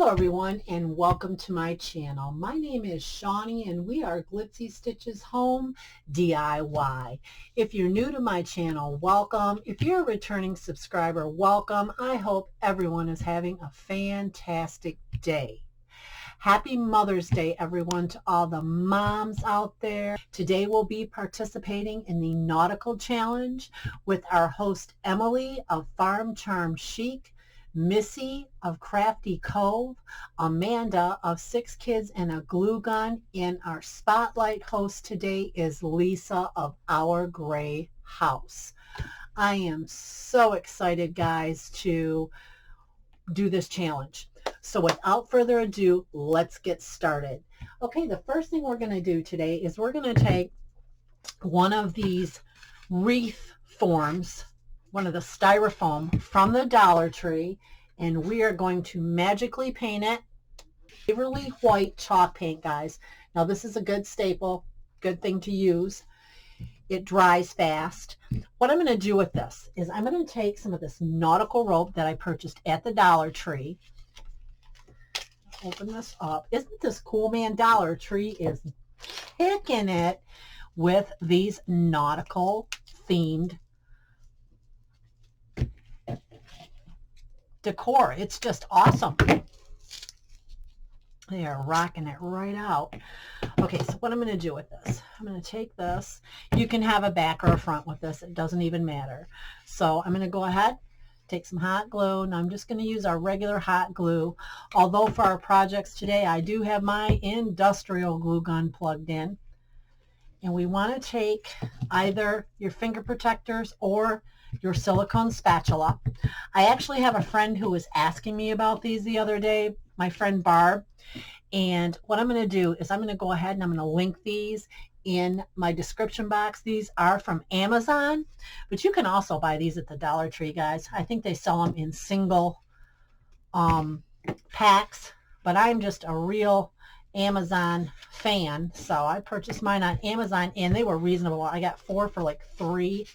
Hello everyone and welcome to my channel. My name is Shawnee and we are Glitzy Stitches Home DIY. If you're new to my channel, welcome. If you're a returning subscriber, welcome. I hope everyone is having a fantastic day. Happy Mother's Day, everyone, to all the moms out there. Today we'll be participating in the Nautical Challenge with our host Emily of Farm Charm Chic, Missy of Crafty Cove, Amanda of 6 Kids and a Glue Gun, and our spotlight host today is Lisa of Our Gray House. I am so excited, guys, to do this challenge. So without further ado, let's get started. Okay, the first thing we're going to do today is we're going to take one of these wreath forms, one of the styrofoam from the Dollar Tree, and we are going to magically paint it. Waverley white chalk paint, guys. Now this is a good staple, good thing to use. It dries fast. What I'm going to do with this is I'm going to take some of this nautical rope that I purchased at the Dollar Tree. Open this up. Isn't this cool, man? Dollar Tree is kicking it with these nautical themed decor. It's just awesome. They are rocking it right out. Okay, so what I'm going to do with this, I'm going to take this. You can have a back or a front with this. It doesn't even matter. So I'm going to go ahead, take some hot glue. Now I'm just going to use our regular hot glue. Although for our projects today, I do have my industrial glue gun plugged in. And we want to take either your finger protectors or your silicone spatula. I actually have a friend who was asking me about these the other day, my friend Barb. And what I'm going to do is I'm going to go ahead and I'm going to link these in my description box. These are from Amazon, but you can also buy these at the Dollar Tree, guys. I think they sell them in single packs, but I'm just a real Amazon fan, so I purchased mine on Amazon and they were reasonable. I got 4 for like $3.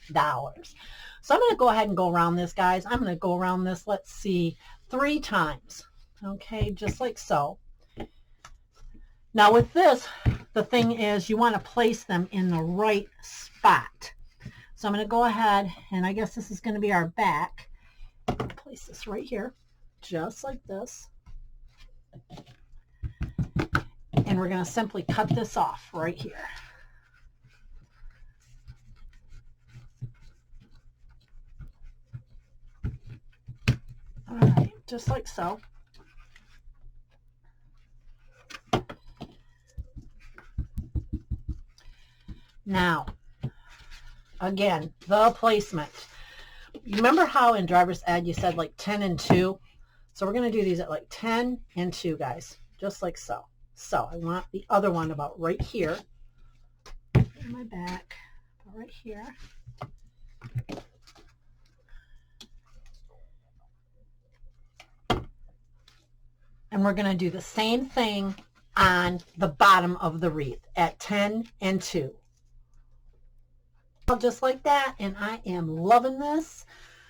So I'm going to go ahead and go around this, guys. I'm going to go around this, let's see, 3 times. Okay, just like so. Now with this, the thing is you want to place them in the right spot. So I'm going to go ahead, and I guess this is going to be our back. Place this right here, just like this. And we're going to simply cut this off right here. All right, just like so. Now, again, the placement. You remember how in driver's ed you said like 10 and 2? So we're going to do these at like 10 and 2, guys, just like so. So I want the other one about right here. My back, about right here. And we're going to do the same thing on the bottom of the wreath at 10 and 2. Just like that, and I am loving this.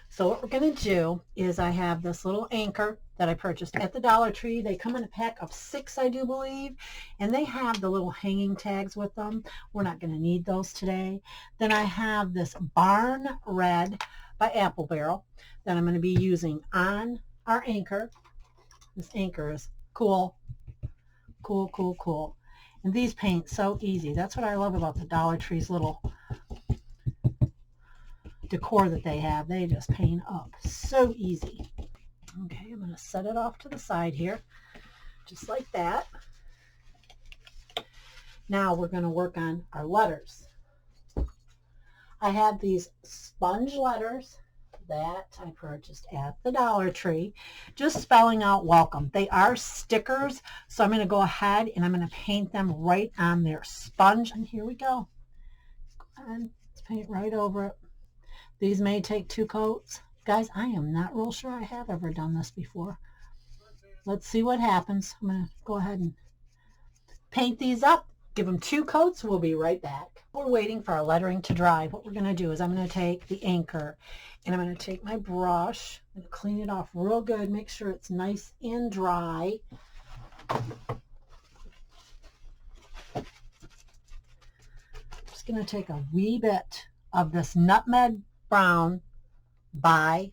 So what we're going to do is I have this little anchor that I purchased at the Dollar Tree. They come in a pack of 6, I do believe, and they have the little hanging tags with them. We're not going to need those today. Then I have this Barn Red by Apple Barrel that I'm going to be using on our anchor. This anchor is cool, cool, cool, cool. And these paint so easy. That's what I love about the Dollar Tree's little decor that they have. They just paint up so easy. Okay, I'm going to set it off to the side here, just like that. Now we're going to work on our letters. I have these sponge letters that I purchased at the Dollar Tree, just spelling out welcome. They are stickers, so I'm going to go ahead and I'm going to paint them right on their sponge. And here we go. And let's paint right over it. These may take 2 coats. Guys, I am not real sure I have ever done this before. Let's see what happens. I'm going to go ahead and paint these up Give them 2 coats. We'll be right back. We're waiting for our lettering to dry. What we're going to do is I'm going to take the anchor and I'm going to take my brush and clean it off real good. Make sure it's nice and dry. Just going to take a wee bit of this Nutmeg Brown by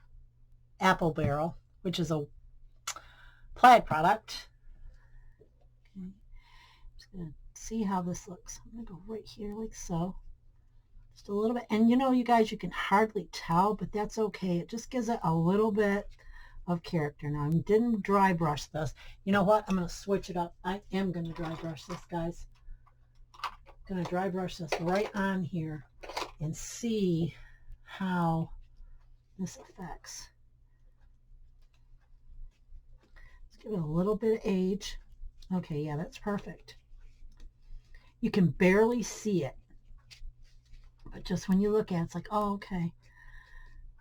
Apple Barrel, which is a plaid product. Okay. Just going to see how this looks. I'm going to go right here like so. Just a little bit. And you know, you guys, you can hardly tell, but that's okay. It just gives it a little bit of character. Now, I didn't dry brush this. You know what? I'm going to switch it up. I am going to dry brush this, guys. I'm going to dry brush this right on here and see how this affects. Let's give it a little bit of age. Okay, yeah, that's perfect. You can barely see it, but just when you look at it, it's like, oh, okay,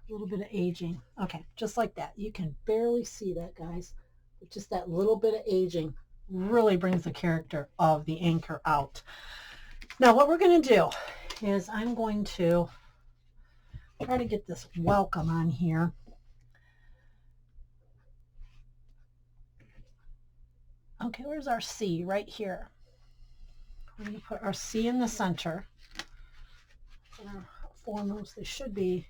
a little bit of aging. Okay, just like that. You can barely see that, guys, but just that little bit of aging really brings the character of the anchor out. Now, what we're going to do is I'm going to try to get this welcome on here. Okay, where's our C? Right here. We're going to put our C in the center. Our foremost, they should be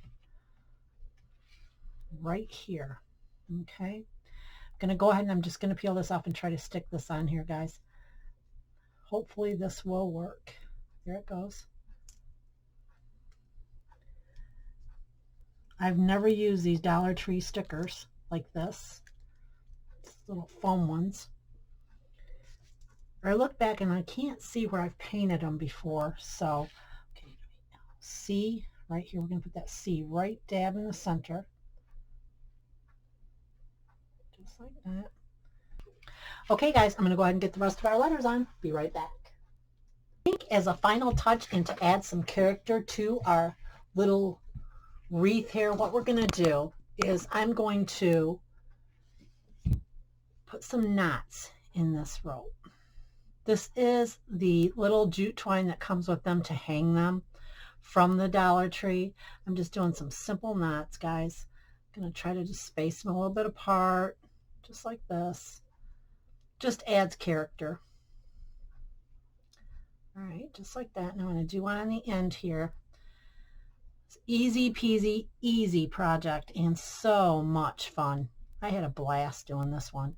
right here. Okay. I'm going to go ahead and I'm just going to peel this off and try to stick this on here, guys. Hopefully this will work. There it goes. I've never used these Dollar Tree stickers like this. It's little foam ones. I look back and I can't see where I've painted them before. So, okay, C right here. We're going to put that C right dab in the center. Just like that. Okay, guys, I'm going to go ahead and get the rest of our letters on. Be right back. I think as a final touch and to add some character to our little wreath here, what we're going to do is I'm going to put some knots in this rope. This is the little jute twine that comes with them to hang them from the Dollar Tree. I'm just doing some simple knots, guys. I'm going to try to just space them a little bit apart, just like this. Just adds character. All right, just like that. Now I'm going to do one on the end here. It's easy peasy, easy project and so much fun. I had a blast doing this one.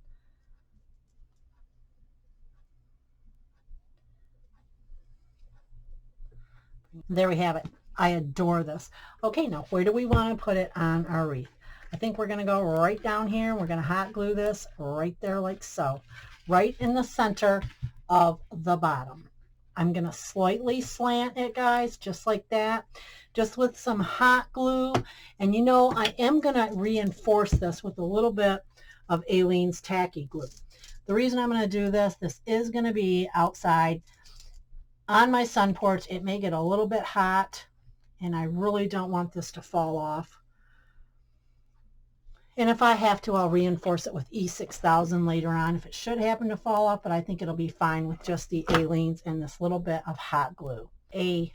There we have it. I adore this. Okay, now where do we want to put it on our wreath? I think we're going to go right down here. We're going to hot glue this right there like so. Right in the center of the bottom. I'm going to slightly slant it, guys, just like that. Just with some hot glue. And you know, I am going to reinforce this with a little bit of Aleene's tacky glue. The reason I'm going to do this is going to be outside on my sun porch. It may get a little bit hot and I really don't want this to fall off. And if I have to, I'll reinforce it with E6000 later on if it should happen to fall off, but I think it'll be fine with just the Aleene's and this little bit of hot glue. A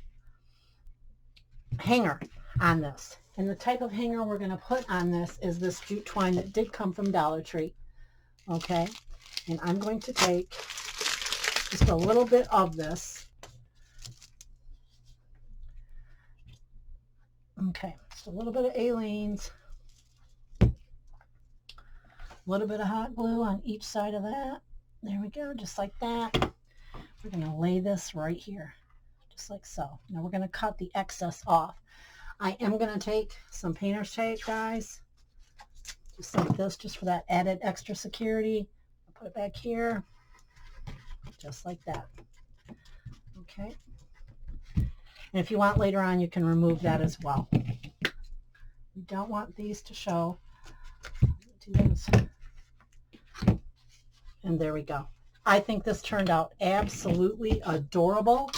hanger on this. And the type of hanger we're going to put on this is this jute twine that did come from Dollar Tree. Okay. And I'm going to take just a little bit of this. Okay, just a little bit of Aleene's, a little bit of hot glue on each side of that. There we go, just like that. We're going to lay this right here, just like so. Now we're going to cut the excess off. I am going to take some painter's tape, guys, just like this, just for that added extra security. I'll put it back here, just like that. Okay. And if you want later on, you can remove that as well. You don't want these to show. Do those. And there we go. I think this turned out absolutely adorable.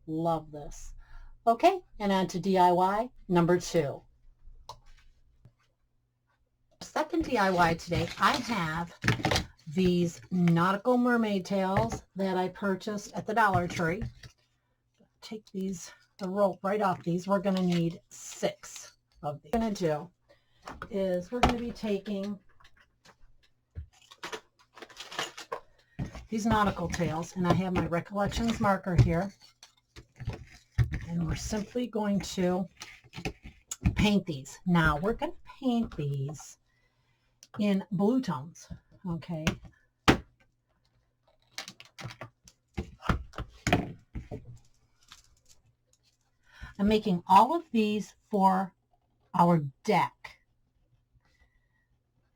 Love this. Okay, and on to DIY number 2. Second DIY today, I have these nautical mermaid tails that I purchased at the Dollar Tree. Take these, the rope right off these. We're going to need 6 of these. What we're going to do is we're going to be taking these nautical tails, and I have my Recollections marker here, and we're simply going to paint these. Now we're going to paint these in blue tones, okay? I'm making all of these for our deck.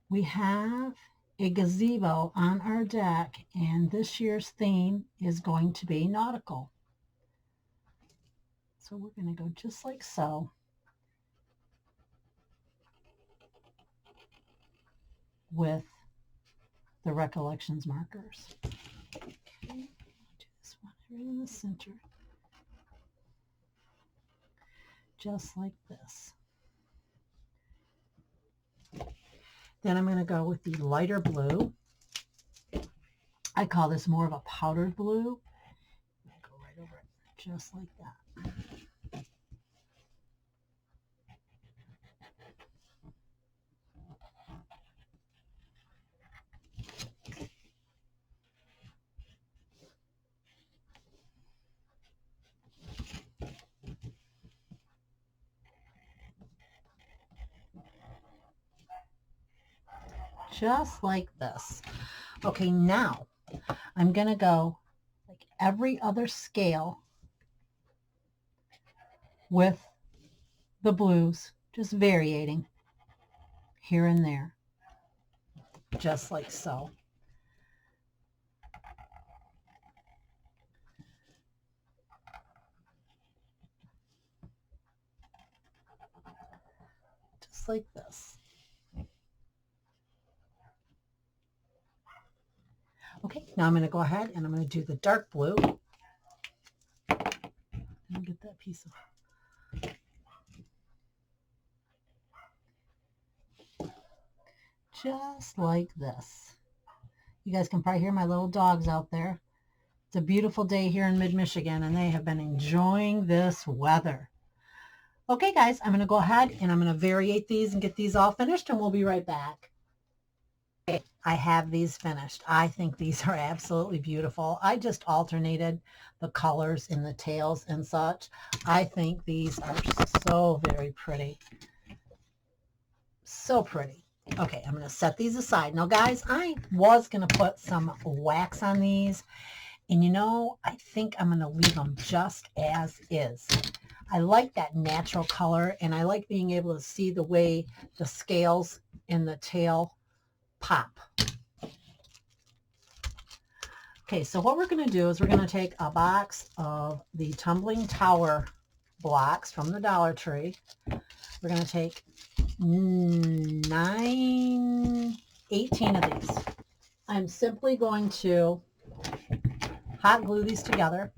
We have a gazebo on our deck, and this year's theme is going to be nautical. So we're going to go just like so. With the Recollections markers. Okay, do this one right in the center. Just like this. Then I'm going to go with the lighter blue. I call this more of a powdered blue. Go right over it, just like that. Just like this. Okay, now I'm going to go like every other scale with the blues, just varying here and there, just like so. Just like this. Okay, now I'm going to go ahead and I'm going to do the dark blue. And get that piece of just like this. You guys can probably hear my little dogs out there. It's a beautiful day here in mid-Michigan, and they have been enjoying this weather. Okay, guys, I'm going to go ahead and I'm going to variate these and get these all finished, and we'll be right back. Okay, I have these finished. I think these are absolutely beautiful. I just alternated the colors in the tails and such. I think these are so very pretty. So pretty. Okay, I'm going to set these aside. Now, guys, I was going to put some wax on these, and you know, I think I'm going to leave them just as is. I like that natural color, and I like being able to see the way the scales in the tail pop. Okay, so what we're going to do is we're going to take a box of the tumbling tower blocks from the Dollar Tree. We're going to take 18 of these. I'm simply going to hot glue these together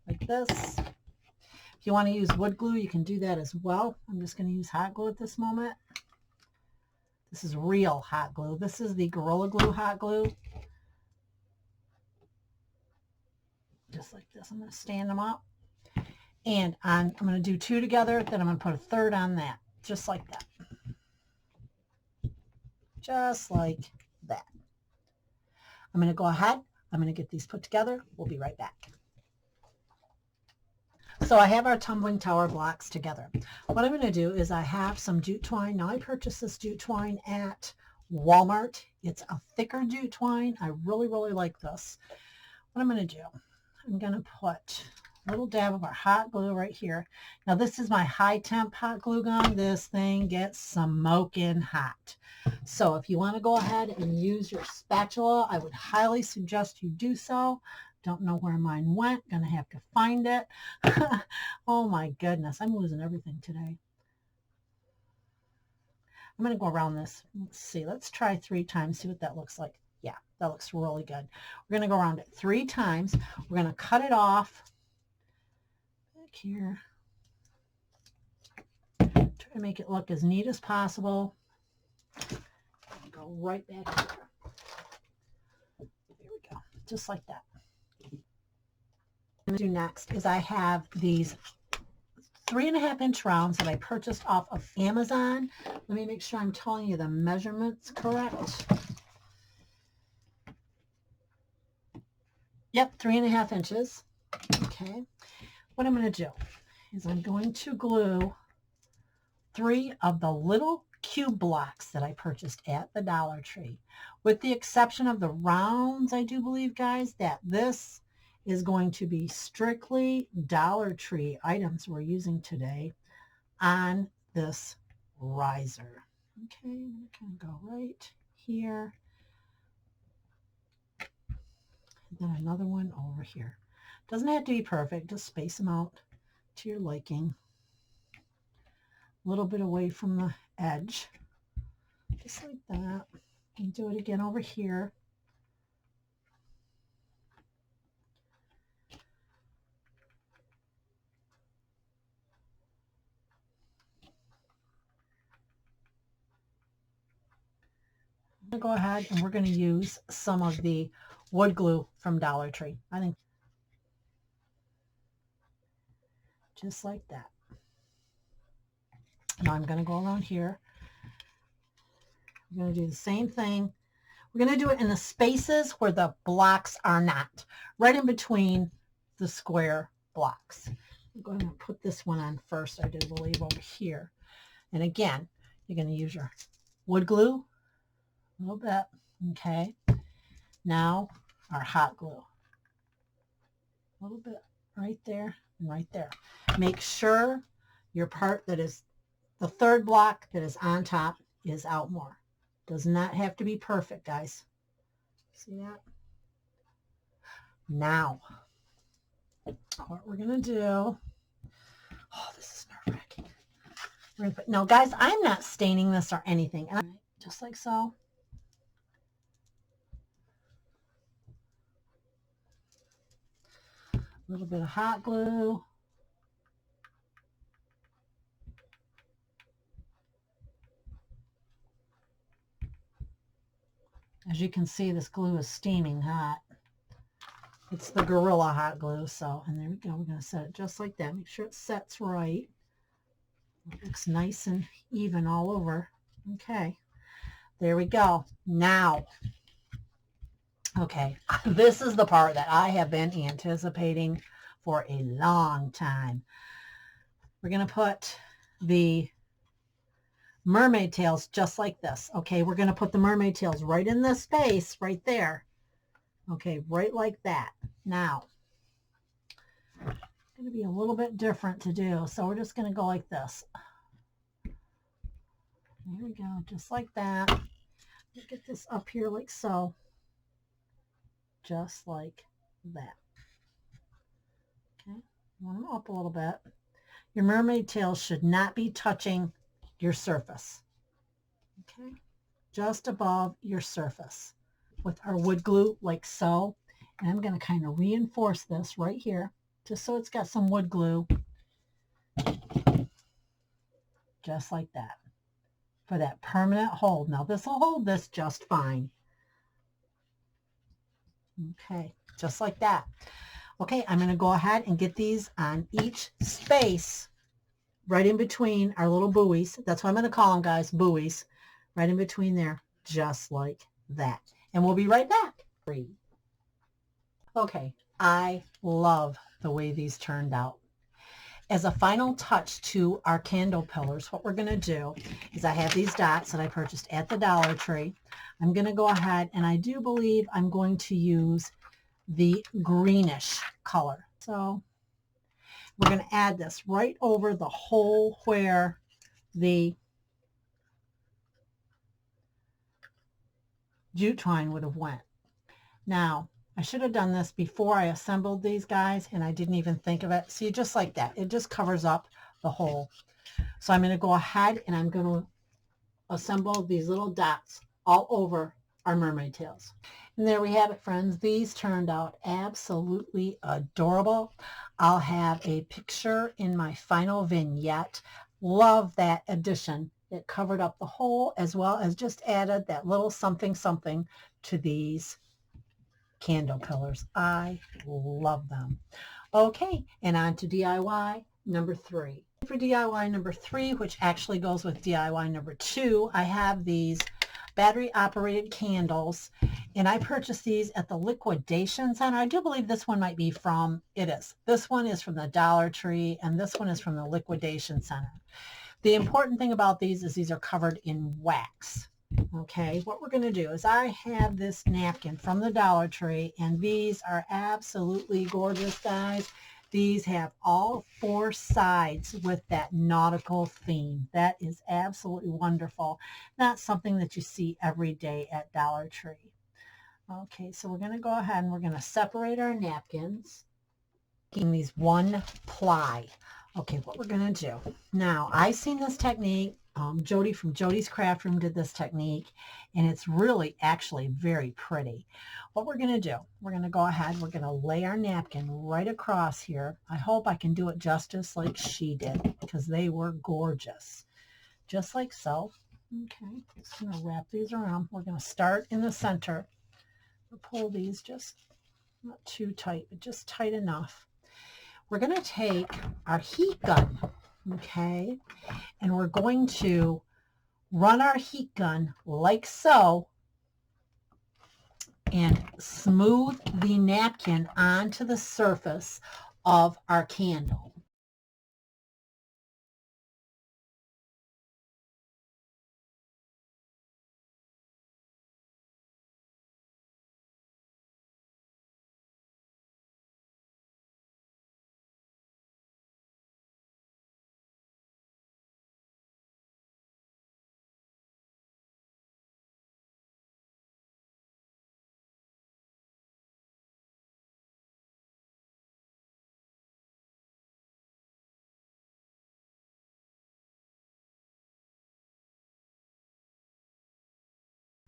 like this. If you want to use wood glue, you can do that as well. I'm just going to use hot glue at this moment. This is real hot glue. This is the Gorilla Glue hot glue. Just like this. I'm going to stand them up. And I'm going to do 2 together. Then I'm going to put a third on that. Just like that. Just like that. I'm going to go ahead. I'm going to get these put together. We'll be right back. So I have our tumbling tower blocks together. What I'm going to do is I have some jute twine. Now I purchased this jute twine at Wal Mart. It's a thicker jute twine. I really, really like this. What I'm going to do, I'm going to put a little dab of our hot glue right here. Now this is my high temp hot glue gun. This thing gets smoking hot. So if you want to go ahead and use your spatula, I would highly suggest you do so. Don't know where mine went. Gonna have to find it. Oh my goodness, I'm losing everything today. I'm gonna go around this. Let's see. Let's try 3 times. See what that looks like. Yeah, that looks really good. We're gonna go around it 3 times. We're gonna cut it off back here. Try to make it look as neat as possible. Go right back here. just like that. What I'm going to do next is I have these 3.5-inch rounds that I purchased off of Amazon. Let me make sure I'm telling you the measurements correct. Yep, 3.5 inches. Okay. What I'm going to do is I'm going to glue 3 of the little cube blocks that I purchased at the Dollar Tree. With the exception of the rounds, I do believe, guys, that this is going to be strictly Dollar Tree items we're using today on this riser. Okay, I'm going to go right here. And then another one over here. Doesn't have to be perfect, just space them out to your liking. A little bit away from the edge, just like that. And do it again over here. I'm going to go ahead and we're going to use some of the wood glue from Dollar Tree. I think just like that. Now I'm going to go around here. I'm going to do the same thing. We're going to do it in the spaces where the blocks are not, right in between the square blocks. I'm going to put this one on first, I do believe, over here. And again, you're going to use your wood glue, a little bit, okay? Now our hot glue, a little bit right there and right there. Make sure your part that is the third block that is on top is out more. Does not have to be perfect, guys. See that? Now, what we're going to do, oh, this is nerve-wracking. We're going to put, now, guys, I'm not staining this or anything. And just like so. A little bit of hot glue. As you can see, this glue is steaming hot. It's the Gorilla hot glue. So, and there we go. We're going to set it just like that. Make sure it sets right. It looks nice and even all over. Okay. There we go. Now, okay, this is the part that I have been anticipating for a long time. We're going to put the mermaid tails just like this. Okay, we're going to put the mermaid tails right in this space right there. Okay, right like that. Now, it's going to be a little bit different to do, so we're just going to go like this. There we go, just like that. Get this up here like so. Just like that. Okay, want them up a little bit. Your mermaid tails should not be touching your surface. Okay, just above your surface with our wood glue like so. And I'm going to kind of reinforce this right here just so it's got some wood glue. Just like that for that permanent hold. Now this will hold this just fine. Okay, just like that. Okay, I'm going to go ahead and get these on each space right in between our little buoys. That's what I'm going to call them, guys, buoys. Right in between there, just like that. And we'll be right back. Okay, I love the way these turned out. As a final touch to our candle pillars, what we're going to do is I have these dots that I purchased at the Dollar Tree. I'm going to go ahead and I do believe I'm going to use the greenish color. So we're going to add this right over the hole where the jute twine would have went. Now, I should have done this before I assembled these guys, and I didn't even think of it. See, just like that. It just covers up the hole. So I'm going to go ahead and I'm going to assemble these little dots all over our mermaid tails. And there we have it, friends. These turned out absolutely adorable. I'll have a picture in my final vignette. Love that addition. It covered up the hole as well as just added that little something something to these candle pillars. I love them. Okay, and on to DIY number 3. For DIY number 3, which actually goes with DIY number 2, I have these battery operated candles, and I purchased these at the Liquidation Center. I do believe this one might be from, it is. This one is from the Dollar Tree, and this one is from the Liquidation Center. The important thing about these is these are covered in wax. Okay, what we're going to do is I have this napkin from the Dollar Tree, and these are absolutely gorgeous, guys. These have all 4 sides with that nautical theme. That is absolutely wonderful. Not something that you see every day at Dollar Tree. Okay, so we're going to go ahead and we're going to separate our napkins in these 1 ply. Okay, what we're going to do. Now, I've seen this technique. Jody from Jody's Craft Room did this technique, and it's really actually very pretty. What we're going to do, we're going to go ahead, we're going to lay our napkin right across here. I hope I can do it justice like she did, because they were gorgeous. Just like so. Okay, just going to wrap these around. We're going to start in the center. We'll pull these just not too tight, but just tight enough. We're going to take our heat gun, okay, and we're going to run our heat gun like so and smooth the napkin onto the surface of our candle.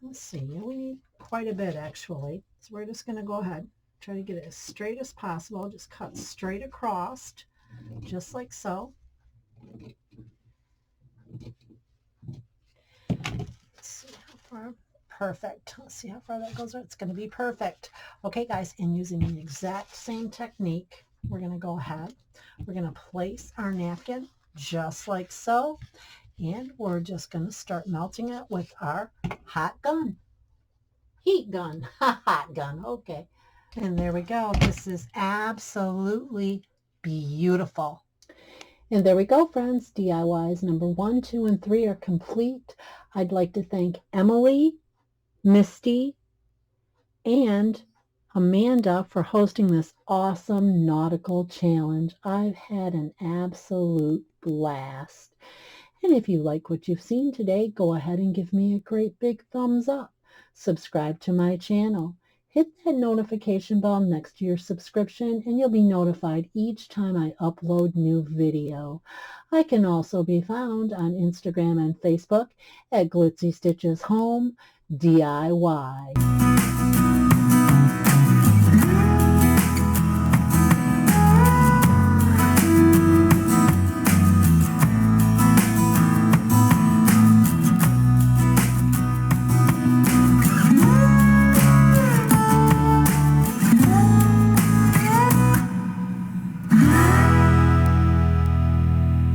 Let's see, we need quite a bit actually. So we're just going to go ahead, try to get it as straight as possible. Just cut straight across, just like so. Let's see how far. Perfect. Let's see how far that goes. It's going to be perfect. Okay, guys, and using the exact same technique, we're going to go ahead. We're going to place our napkin just like so, and we're just going to start melting it with our hot gun. Heat gun. Hot gun. Okay. And there we go. This is absolutely beautiful. And there we go, friends. DIYs number 1, 2, and 3 are complete. I'd like to thank Emily, Misty, and Amanda for hosting this awesome nautical challenge. I've had an absolute blast. And if you like what you've seen today, go ahead and give me a great big thumbs up. Subscribe to my channel. Hit that notification bell next to your subscription, and you'll be notified each time I upload new video. I can also be found on Instagram and Facebook at Glitzy Stitches Home DIY.